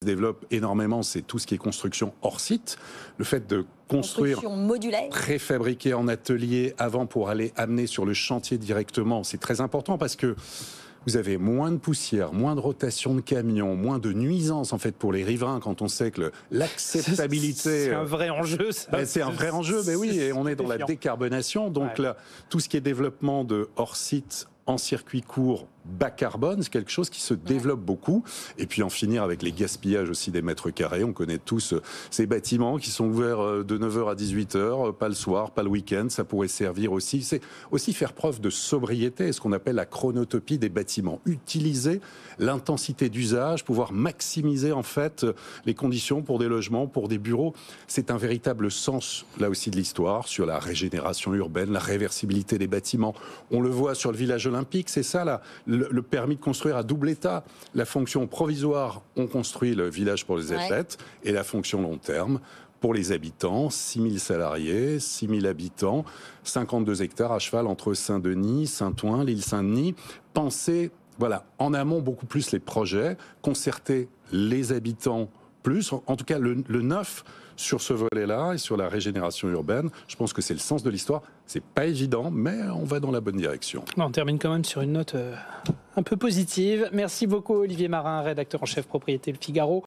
développe énormément, c'est tout ce qui est construction hors site. Le fait de construire modulaire, préfabriqué en atelier avant pour aller amener sur le chantier directement, c'est très important parce que vous avez moins de poussière, moins de rotation de camions, moins de nuisances en fait pour les riverains quand on sait que l'acceptabilité... C'est un vrai enjeu, ça. C'est un vrai enjeu, mais oui, et on est dans la décarbonation. Donc là, tout ce qui est développement de hors-site en circuit court, bas carbone, c'est quelque chose qui se développe beaucoup. Et puis en finir avec les gaspillages aussi des mètres carrés. On connaît tous ces bâtiments qui sont ouverts de 9h à 18h, pas le soir, pas le week-end. Ça pourrait servir aussi. C'est aussi faire preuve de sobriété, ce qu'on appelle la chronotopie des bâtiments. Utiliser l'intensité d'usage, pouvoir maximiser en fait les conditions pour des logements, pour des bureaux. C'est un véritable sens, là aussi, de l'histoire, sur la régénération urbaine, la réversibilité des bâtiments. On le voit sur le village olympique, c'est ça là. Le permis de construire à double état. La fonction provisoire, on construit le village pour les athlètes, et la fonction long terme, pour les habitants, 6 000 salariés, 6 000 habitants, 52 hectares à cheval entre Saint-Denis, Saint-Ouen, l'île Saint-Denis. Pensez, voilà, en amont beaucoup plus les projets, concerter les habitants plus, en tout cas le neuf sur ce volet-là et sur la régénération urbaine. Je pense que c'est le sens de l'histoire. C'est pas évident, mais on va dans la bonne direction. On termine quand même sur une note un peu positive. Merci beaucoup Olivier Marin, rédacteur en chef propriété Le Figaro.